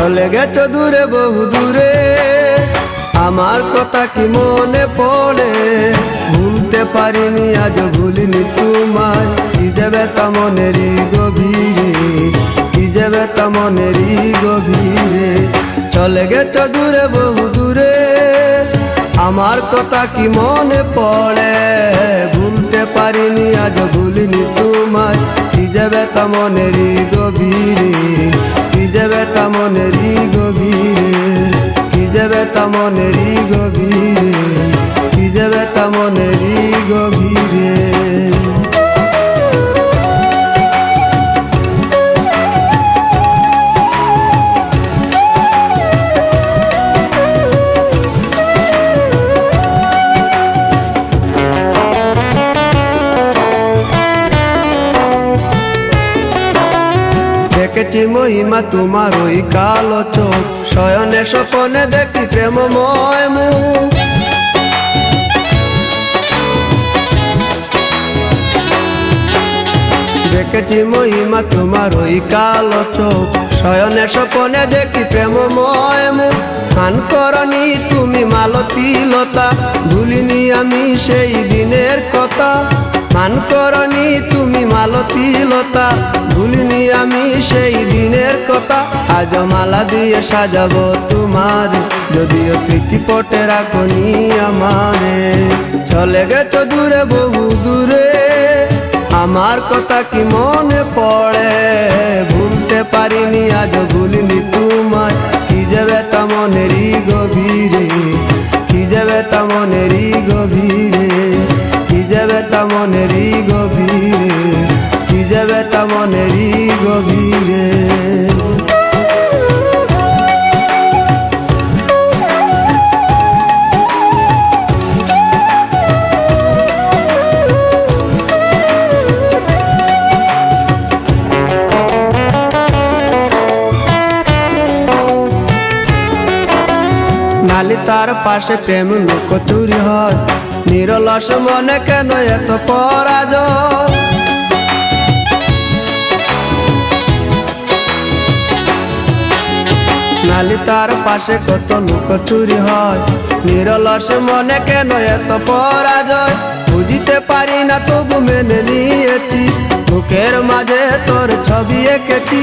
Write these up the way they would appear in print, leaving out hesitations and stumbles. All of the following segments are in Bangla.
চলে গেছো দূরে বহু দূরে, আমার কথা কি মনে পড়ে? ভুলতে পারিনি আজ ভুলিনি তোমায়, কি যে ব্যথা মনেরই গভীরে, কি যে ব্যথা মনেরই গভীরে। চলে গেছো দূরে বহু দূরে, আমার কথা কি মনে পড়ে? ভুলতে পারিনি আজ ভুলিনি তোমায়, কি যে ব্যথা মনেরই গভীরে, কি যে ব্যথা মনেরই গভীরে, কি যে ব্যথা মনেরই গভীরে, কি যে ব্যথা মনেরই গভীরে। দেখেছি মহিমা তোমার ওই কালো চোখ, শয়নে স্বপনে দেখি প্রেমময় মুখ। দেখেছি মহিমা তোমার ওই কালো চোখ, শয়নে স্বপনে দেখি প্রেমময় মুখ। গান করনি তুমি মালতী লতা, ভুলিনি আমি সেই দিনের কথা। মান করনি তুমি মালতী লতা, ভুলিনি আমি সেই দিনের কথা। আজ মালা দিয়ে সাজাবো তোমার, যদিও স্মৃতিপটে রাখনি আমারে। চলে গেছো দূরে বহু দূরে, আমার কথা কি মনে পড়ে? ভুলতে পারিনি আজ ভুলিনি তোমায়, কি যে ব্যথা মনেরই গভীরে, কি যে ব্যথা মনেরই গভীরে, কি যে ব্যথা মনেরই গভীরে, কি যে ব্যথা মনেরই গভীরে। নালি তার পাশে প্রেম লুকোচুরি হয়, নিরলস মনে কেন এত পরাজয়? নালি তার পাশে কত লুকোচুরি হয়, নিরলস মনে কেন এত পরাজয়? বুঝিতে পারি না তবু মেনে নিয়েছি, বুকের মাঝে তোর ছবি এঁকেছি।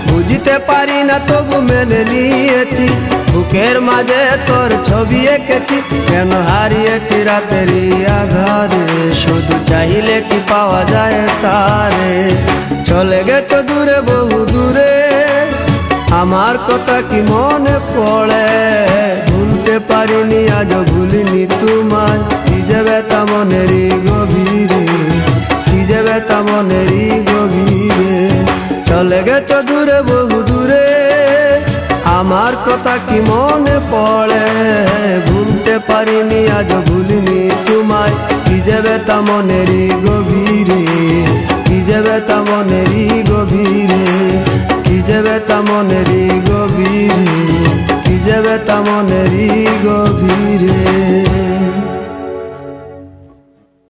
বুঝিতে পারি না তবু মেনে নিয়েছি, বুকের মাঝে তোর ছবি এঁকেছি। কেন হারিয়েছি রাতেরই আধারে, শুধু চাইলে কি পাওয়া যায় তারে? চলে গেছো দূরে বহু দূরে, আমার কথা কি মনে পড়ে? ভুলতে পারিনি আজ ভুলিনি তোমায়, কি যে ব্যথা মনেরই গভীরে, কি যে ব্যথা মনেরই গভীরে। চলে গেছো দূরে বহু দূরে, আমার কথা কি মনে পড়ে? ভুলতে পারিনি আজ ভুলিনি তোমায়, কি যে ব্যথা মনেরই গভীরে, কি যে ব্যথা মনেরই গভীরে, কি যে ব্যথা মনেরই গভীরে, কি যে ব্যথা মনেরই